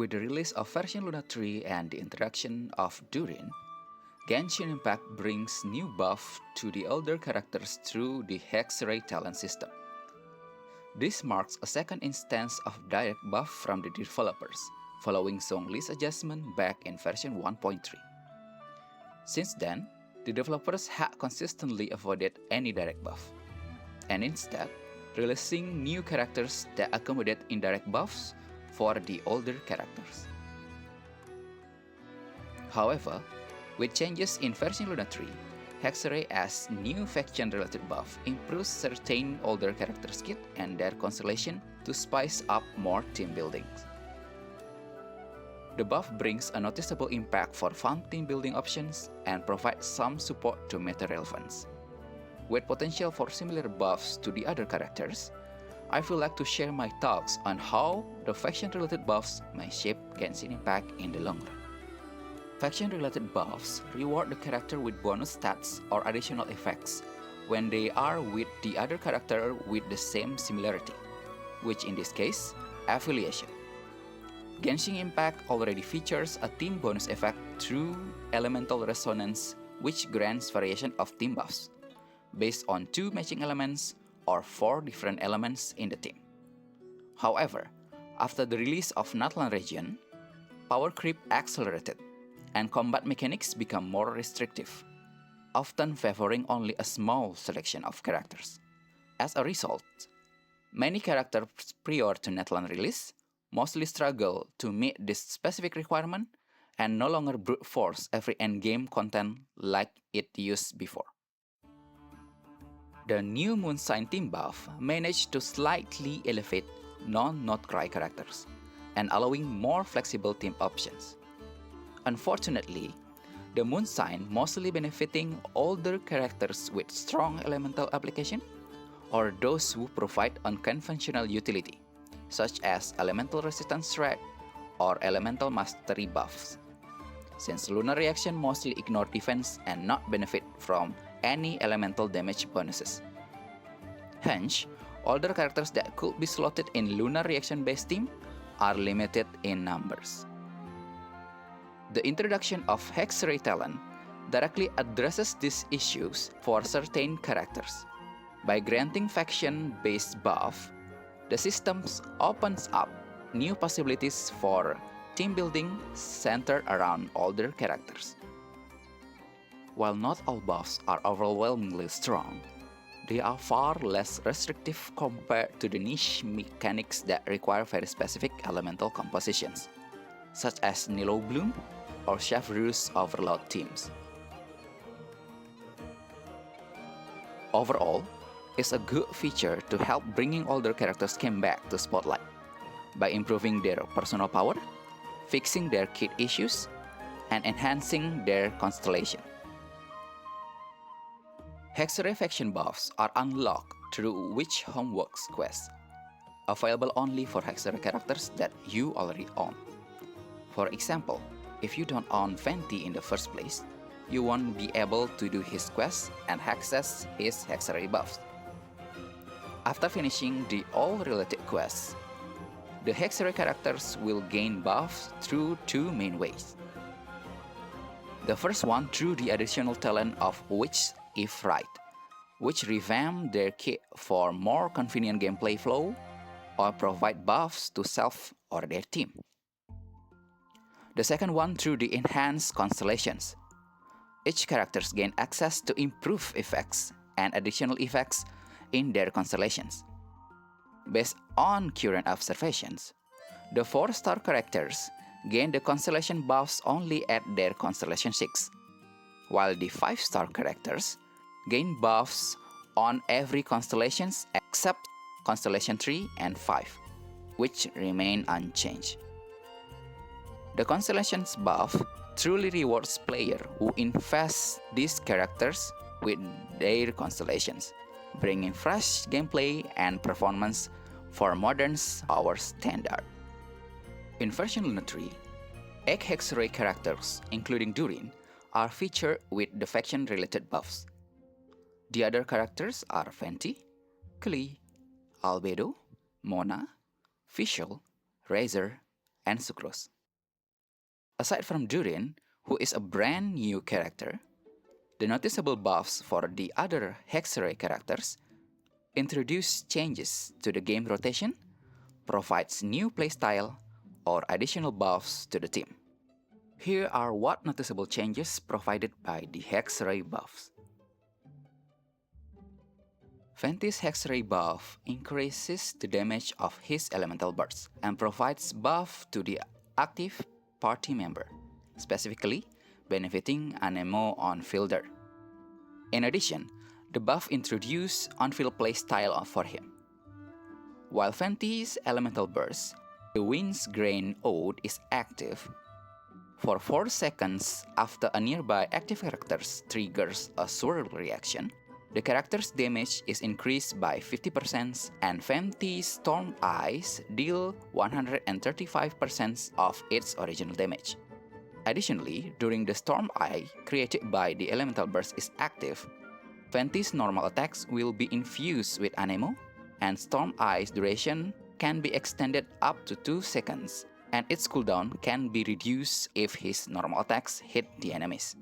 With the release of version Luna 3 and the introduction of Durin, Genshin Impact brings new buff to the older characters through the Hexerei talent system. This marks a second instance of direct buff from the developers, following Zhongli's adjustment back in version 1.3. Since then, the developers had consistently avoided any direct buff, and instead, releasing new characters that accommodate indirect buffs for the older characters. However, with changes in version Luna 3, Hexerei as new faction-related buff improves certain older characters' kit and their constellation to spice up more team buildings. The buff brings a noticeable impact for fun team building options and provides some support to meta relevance. With potential for similar buffs to the other characters, I feel like to share my thoughts on how the faction-related buffs may shape Genshin Impact in the long run. Faction-related buffs reward the character with bonus stats or additional effects when they are with the other character with the same similarity, which in this case, affiliation. Genshin Impact already features a team bonus effect through Elemental Resonance, which grants variation of team buffs, based on 2 matching elements or 4 different elements in the team. However, after the release of Natlan region, power creep accelerated, and combat mechanics become more restrictive, often favoring only a small selection of characters. As a result, many characters prior to Natlan release mostly struggle to meet this specific requirement and no longer brute force every endgame content like it used before. The new Moonshine team buff managed to slightly elevate non-Notcry characters and allowing more flexible team options. Unfortunately, the Moonshine mostly benefiting older characters with strong elemental application or those who provide unconventional utility, such as elemental resistance threat or elemental mastery buffs, since Lunar Reaction mostly ignore defense and not benefit from any elemental damage bonuses. Hence, older characters that could be slotted in Lunar Reaction based team are limited in numbers. The introduction of Hexerei talent directly addresses these issues for certain characters. By granting faction-based buff, the system opens up new possibilities for team building centered around older characters. While not all buffs are overwhelmingly strong, they are far less restrictive compared to the niche mechanics that require very specific elemental compositions, such as Nilo Bloom or Chevreuse Overload teams. Overall, it's a good feature to help bringing older characters came back to spotlight by improving their personal power, fixing their kit issues, and enhancing their constellation. Hexerei faction buffs are unlocked through Witch Homeworks quest, available only for Hexerei characters that you already own. For example, if you don't own Venti in the first place, you won't be able to do his quest and access his Hexerei buffs. After finishing the all-related quests, the Hexerei characters will gain buffs through 2 main ways. The first one through the additional talent of Witch If Right, which revamp their kit for more convenient gameplay flow or provide buffs to self or their team. The second one through the enhanced constellations. Each characters gain access to improved effects and additional effects in their constellations. Based on current observations, the 4-star characters gain the constellation buffs only at their constellation 6, while the 5-star characters gain buffs on every constellations except constellation 3 and 5, which remain unchanged. The constellations buff truly rewards players who invest these characters with their constellations, bringing fresh gameplay and performance for modern power standard. In version Luna 3, 8 Hexerei characters, including Durin, are featured with the faction-related buffs. The other characters are Venti, Klee, Albedo, Mona, Fischl, Razor, and Sucrose. Aside from Durin, who is a brand new character, the noticeable buffs for the other Hexerei characters introduce changes to the game rotation, provides new playstyle, or additional buffs to the team. Here are what noticeable changes provided by the Hexerei buffs. Venti's Hexerei buff increases the damage of his elemental bursts and provides buff to the active party member, specifically benefiting Anemo on-fielder. In addition, the buff introduced on-field playstyle for him. While Venti's elemental burst, the Wind's Grain Ode is active. For 4 seconds after a nearby active character triggers a swirl reaction, the character's damage is increased by 50% and Venti's Storm Eyes deal 135% of its original damage. Additionally, during the Storm Eye created by the Elemental Burst is active, Venti's normal attacks will be infused with Anemo, and Storm Eye's duration can be extended up to 2 seconds, and its cooldown can be reduced if his normal attacks hit the enemies.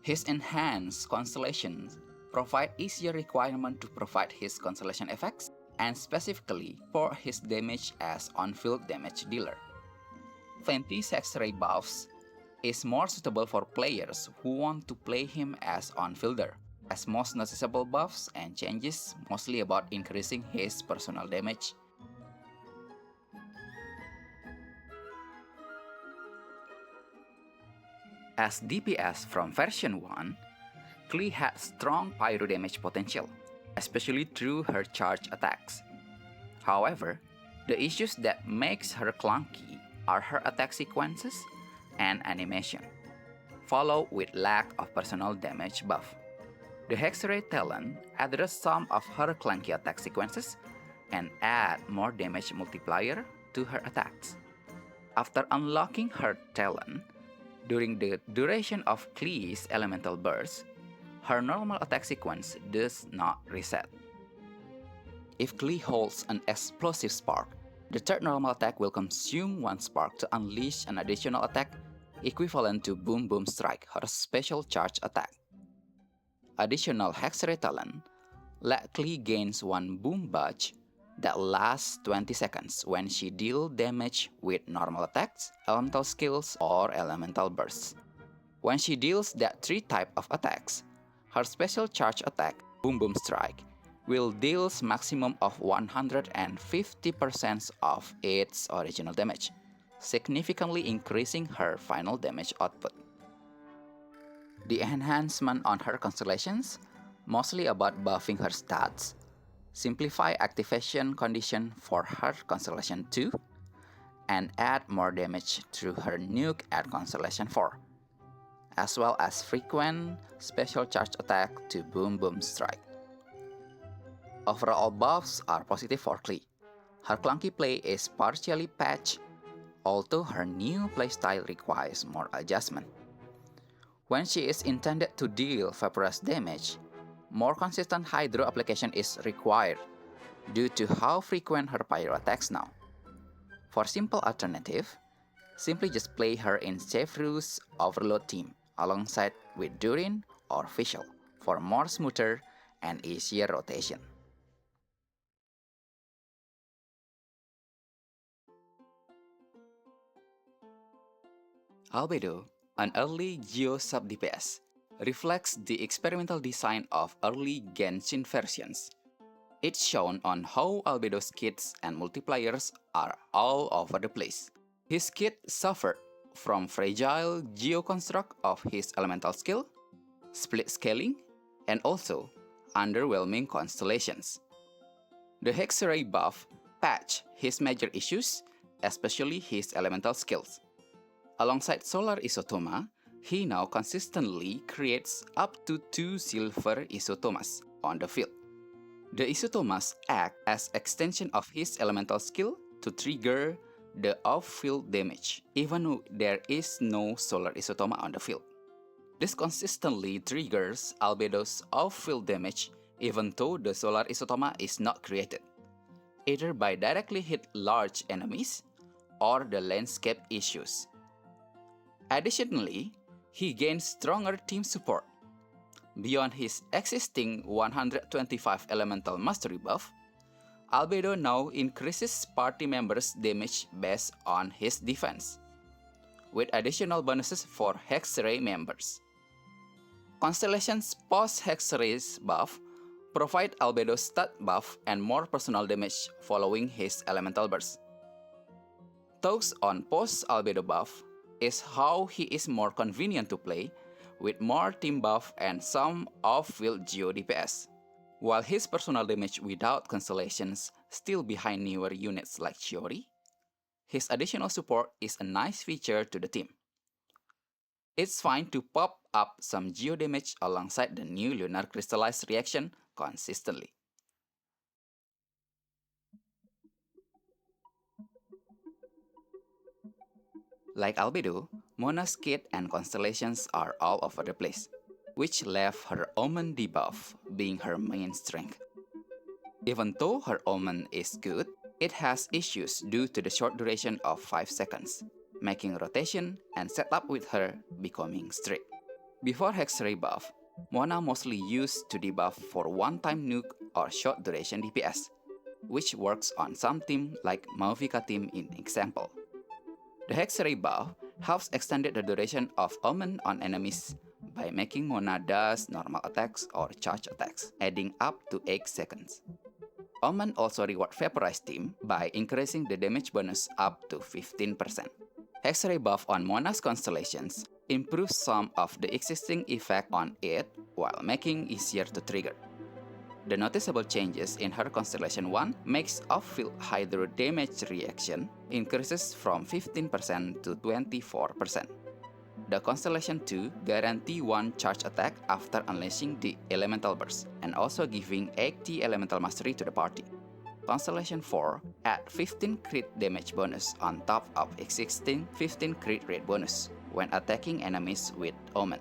His enhanced constellations provide easier requirement to provide his constellation effects, and specifically for his damage as on-field damage dealer. Venti's Hexerei buffs is more suitable for players who want to play him as on-fielder, as most noticeable buffs and changes mostly about increasing his personal damage. As DPS from version 1, Klee had strong pyro damage potential, especially through her charge attacks. However, the issues that makes her clunky are her attack sequences and animation, followed with lack of personal damage buff. The Hexerei talent addressed some of her clunky attack sequences and add more damage multiplier to her attacks. After unlocking her talent, during the duration of Klee's elemental burst, her normal attack sequence does not reset. If Klee holds an explosive spark, the third normal attack will consume 1 spark to unleash an additional attack equivalent to Boom Boom Strike, her special charge attack. Additional Hexerei talent let Klee gains 1 Boom Badge that lasts 20 seconds when she deals damage with normal attacks, elemental skills, or elemental bursts. When she deals that 3 type of attacks, her special charge attack, Boom Boom Strike, will deal maximum of 150% of its original damage, significantly increasing her final damage output. The enhancement on her constellations, mostly about buffing her stats, simplify activation condition for her constellation 2, and add more damage through her nuke at constellation 4, as well as frequent special charge attack to Boom Boom Strike. Overall buffs are positive for Klee. Her clunky play is partially patched, although her new playstyle requires more adjustment. When she is intended to deal vaporous damage, more consistent hydro application is required due to how frequent her pyro attacks now. For simple alternative, simply just play her in Chevreau's Overload team alongside with Durin or Fischl for more smoother and easier rotation. Albedo, an early Geo sub-DPS, reflects the experimental design of early Genshin versions. It's shown on how Albedo's kits and multipliers are all over the place. His kit suffered from fragile geo-construct of his elemental skill, split scaling, and also underwhelming constellations. The Hexerei buff patched his major issues, especially his elemental skills. Alongside Solar Isotoma, he now consistently creates up to 2 silver isotomas on the field. The isotomas act as extension of his elemental skill to trigger the off-field damage, even though there is no solar isotoma on the field. This consistently triggers Albedo's off-field damage even though the solar isotoma is not created, either by directly hit large enemies or the landscape issues. Additionally, he gains stronger team support. Beyond his existing 125 elemental mastery buff, Albedo now increases party members' damage based on his defense, with additional bonuses for Hexerei members. Constellations post-Hexerei's buff provide Albedo's stat buff and more personal damage following his elemental burst. Thoughts on post-Albedo buff is how he is more convenient to play, with more team buff and some off-field Geo DPS, while his personal damage without constellations still behind newer units like Chiori. His additional support is a nice feature to the team. It's fine to pop up some Geo damage alongside the new Lunar Crystallized reaction consistently. Like Albedo, Mona's kit and constellations are all over the place, which left her Omen debuff being her main strength. Even though her Omen is good, it has issues due to the short duration of 5 seconds, making rotation and setup with her becoming strict. Before Hexerei buff, Mona mostly used to debuff for one-time nuke or short duration DPS, which works on some team like Mauvika team in example. The Hexerei buff helps extend the duration of Omen on enemies by making Mona dash normal attacks or charge attacks, adding up to 8 seconds. Omen also reward Vaporize team by increasing the damage bonus up to 15%. Hexerei buff on Mona's constellations improves some of the existing effect on it while making easier to trigger. The noticeable changes in her Constellation 1 makes off-field Hydro damage reaction increases from 15% to 24%. The Constellation 2 guarantee 1 charge attack after unleashing the Elemental Burst and also giving 80 Elemental Mastery to the party. Constellation 4 add 15 crit damage bonus on top of existing 15 crit rate bonus when attacking enemies with Omen.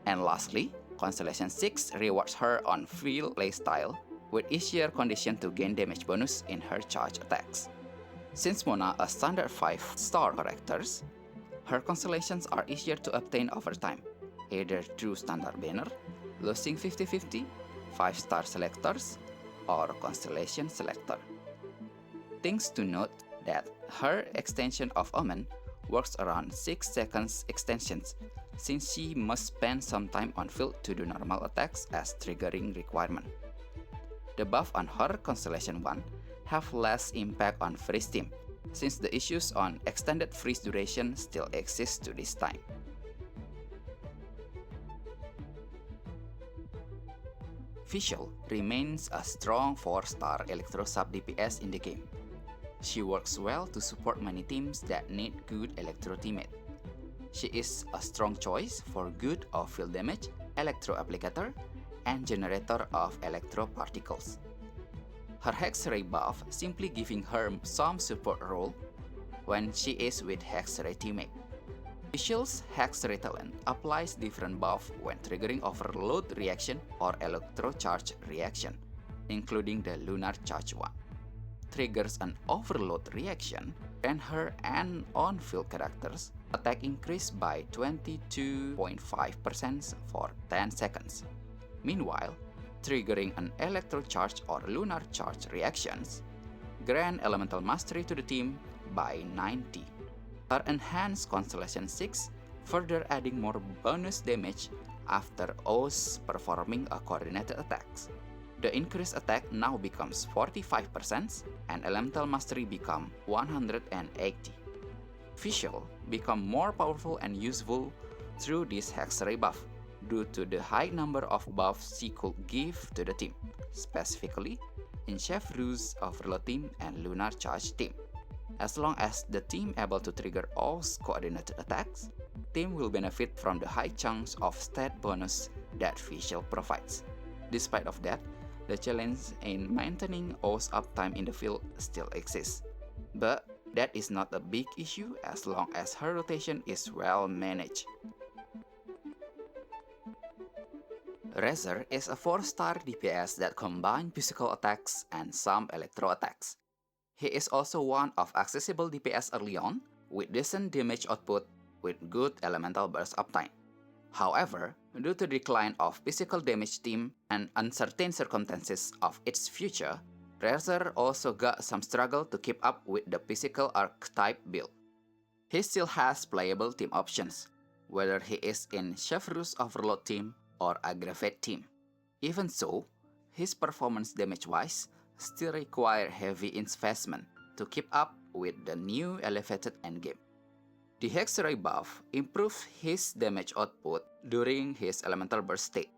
And lastly, Constellation 6 rewards her on field playstyle with easier condition to gain damage bonus in her charge attacks. Since Mona a standard 5-star characters, her constellations are easier to obtain over time, either through standard banner, losing 50-50, 5-star selectors, or constellation selector. Things to note that her extension of Omen works around 6 seconds extensions, since she must spend some time on field to do normal attacks as triggering requirement. The buff on her Constellation 1 have less impact on freeze team, since the issues on extended freeze duration still exist to this time. Fischl remains a strong 4-star Electro sub DPS in the game. She works well to support many teams that need good Electro teammate. She is a strong choice for good off-field damage, Electro applicator, and generator of Electro particles. Her Hexerei buff simply giving her some support role when she is with Hexerei teammate. Fischl's Hexerei talent applies different buff when triggering Overload reaction or Electro charge reaction, including the Lunar Charge one. Triggers an Overload reaction when her and on-field characters attack increase by 22.5% for 10 seconds. Meanwhile, triggering an Electro Charge or Lunar Charge reactions grant Elemental Mastery to the team by 90. Her enhanced Constellation 6 further adding more bonus damage after O's performing a coordinated attacks. The increased attack now becomes 45% and Elemental Mastery become 180. Fischl become more powerful and useful through this Hexerei buff due to the high number of buffs she could give to the team, specifically in Chef Rouge Overload team and Lunar Charge team. As long as the team able to trigger all coordinated attacks, team will benefit from the high chunks of stat bonus that Fischl provides. Despite of that, the challenge in maintaining O's uptime in the field still exists. But that is not a big issue as long as her rotation is well managed. Razor is a 4-star DPS that combines physical attacks and some electro attacks. He is also one of accessible DPS early on, with decent damage output with good elemental burst uptime. However, due to decline of physical damage team and uncertain circumstances of its future, Razer also got some struggle to keep up with the physical archetype build. He still has playable team options, whether he is in Chivalrous Overload team or Aggravate team. Even so, his performance damage-wise still require heavy investment to keep up with the new elevated endgame. The Hexerei buff improves his damage output during his elemental burst state.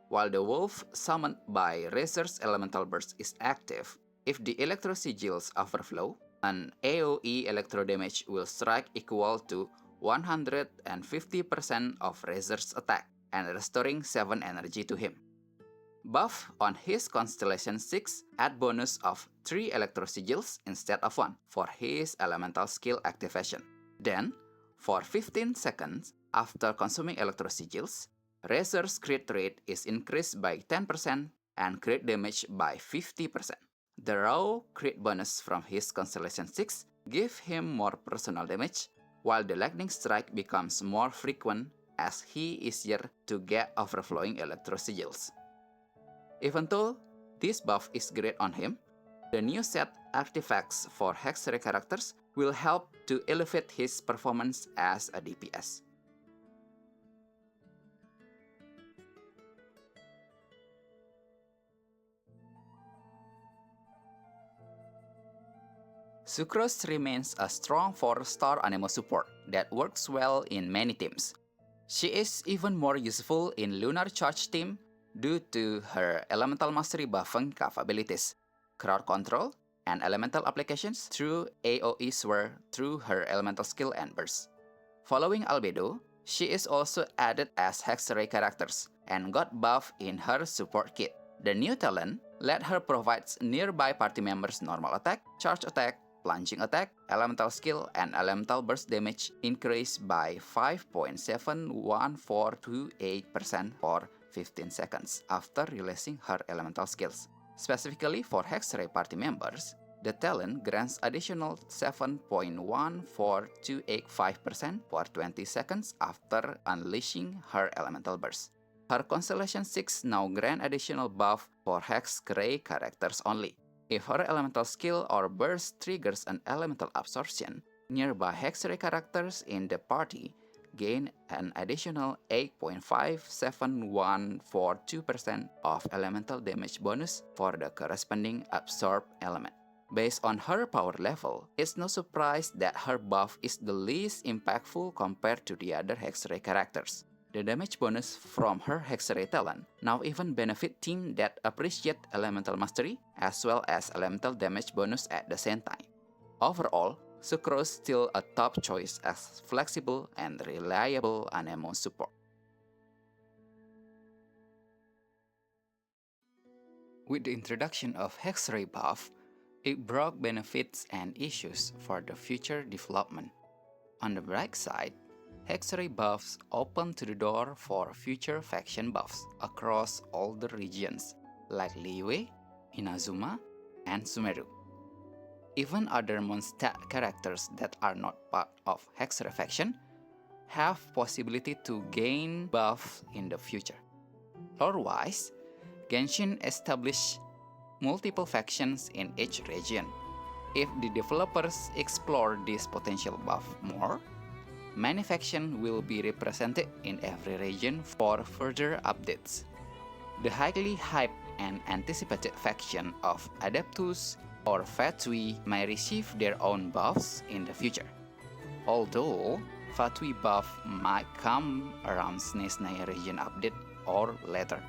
While the wolf summoned by Razer's elemental burst is active, if the electro sigils overflow, an AoE electro damage will strike equal to 150% of Razer's attack and restoring 7 energy to him. Buff on his Constellation 6 add bonus of 3 electro sigils instead of 1 for his elemental skill activation. Then, for 15 seconds after consuming electro sigils, Razer's crit rate is increased by 10% and crit damage by 50%. The raw crit bonus from his Constellation 6 give him more personal damage, while the lightning strike becomes more frequent as he is easier to get overflowing electro sigils. Even though this buff is great on him, the new set artifacts for Hexerei characters will help to elevate his performance as a DPS. Sucrose remains a strong 4-star Anemo support that works well in many teams. She is even more useful in Lunar Charge team due to her Elemental Mastery buffing capabilities, crowd control, and elemental applications through AoE Swirl through her elemental skill and burst. Following Albedo, she is also added as Hexerei characters and got buff in her support kit. The new talent let her provide nearby party members normal attack, charge attack, plunging attack, elemental skill, and elemental burst damage increase by 5.71428% for 15 seconds after releasing her elemental skills. Specifically for Hexerei party members, the talent grants additional 7.14285% for 20 seconds after unleashing her elemental burst. Her Constellation 6 now grant additional buff for Hexerei characters only. If her elemental skill or burst triggers an elemental absorption, nearby Hexerei characters in the party gain an additional 8.57142% of elemental damage bonus for the corresponding absorbed element. Based on her power level, it's no surprise that her buff is the least impactful compared to the other Hexerei characters. The damage bonus from her Hexerei talent now even benefit teams that appreciate elemental mastery as well as elemental damage bonus at the same time. Overall, Sucrose still a top choice as flexible and reliable Anemo support. With the introduction of Hexerei buff, it brought benefits and issues for the future development. On the bright side, Hexerei buffs open to the door for future faction buffs across all the regions, like Liyue, Inazuma, and Sumeru. Even other Mondstadt characters that are not part of Hexerei faction have possibility to gain buffs in the future. Lore-wise, Genshin established multiple factions in each region. If the developers explore this potential buff more, many factions will be represented in every region for further updates. The highly hyped and anticipated faction of Adeptus or Fatui may receive their own buffs in the future. Although, Fatui buff might come around SNES region update or later.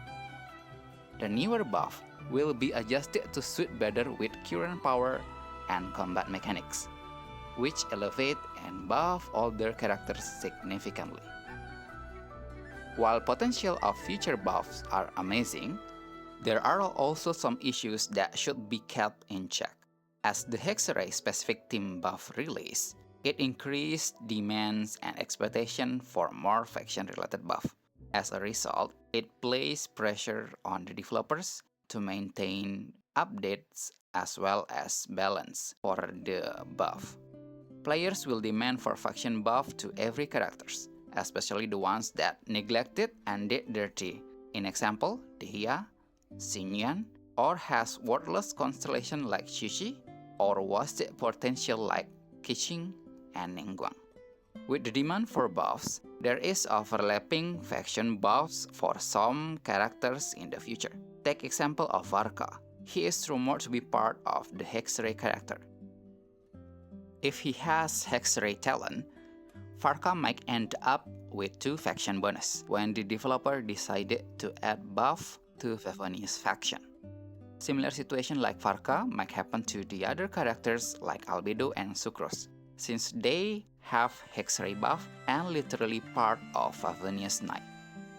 The newer buff will be adjusted to suit better with current power and combat mechanics, which elevate and buff older characters significantly. While potential of future buffs are amazing, there are also some issues that should be kept in check. As the Hexerei specific team buff release, it increased demands and expectation for more faction-related buff. As a result, it placed pressure on the developers to maintain updates as well as balance for the buff. Players will demand for faction buff to every characters, especially the ones that neglected and did dirty. In example, Dehya, Xinyan, or has worthless constellation like Shishi, or wasted potential like Qixing and Ningguang. With the demand for buffs, there is overlapping faction buffs for some characters in the future. Take example of Varka. He is rumored to be part of the Hexerei character. If he has Hexerei talent, Varka might end up with 2 faction bonus when the developer decided to add buff to Favonius faction. Similar situation like Varka might happen to the other characters like Albedo and Sucrose, since they have Hexerei buff and literally part of Favonius Knight.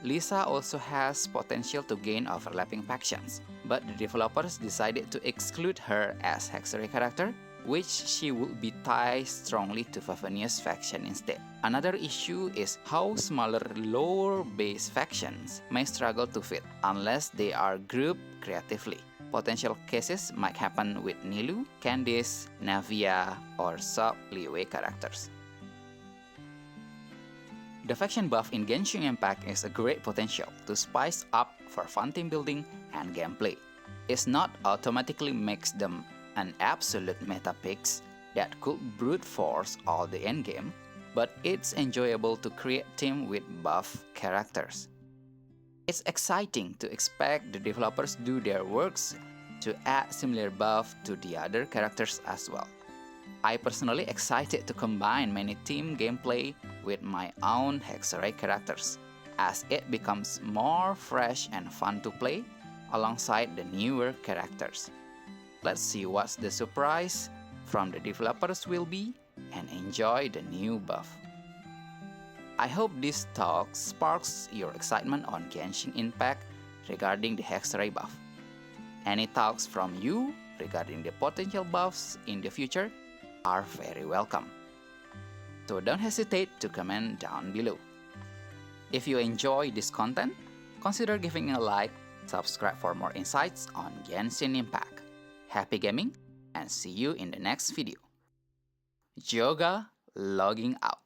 Lisa also has potential to gain overlapping factions, but the developers decided to exclude her as Hexerei character, which she would be tied strongly to Favonius faction instead. Another issue is how smaller lower base factions may struggle to fit unless they are grouped creatively. Potential cases might happen with Nilu, Candice, Navia, or sub-Liyue characters. The faction buff in Genshin Impact is a great potential to spice up for fun team building and gameplay. It's not automatically makes them an absolute meta picks that could brute force all the endgame, but it's enjoyable to create team with buff characters. It's exciting to expect the developers do their works to add similar buff to the other characters as well. I personally excited to combine many team gameplay with my own Hexerei characters, as it becomes more fresh and fun to play alongside the newer characters. Let's see what the surprise from the developers will be and enjoy the new buff. I hope this talk sparks your excitement on Genshin Impact regarding the Hexerei buff. Any talks from you regarding the potential buffs in the future are very welcome. So don't hesitate to comment down below. If you enjoy this content, consider giving a like, subscribe for more insights on Genshin Impact. Happy gaming and see you in the next video. JOGA logging out.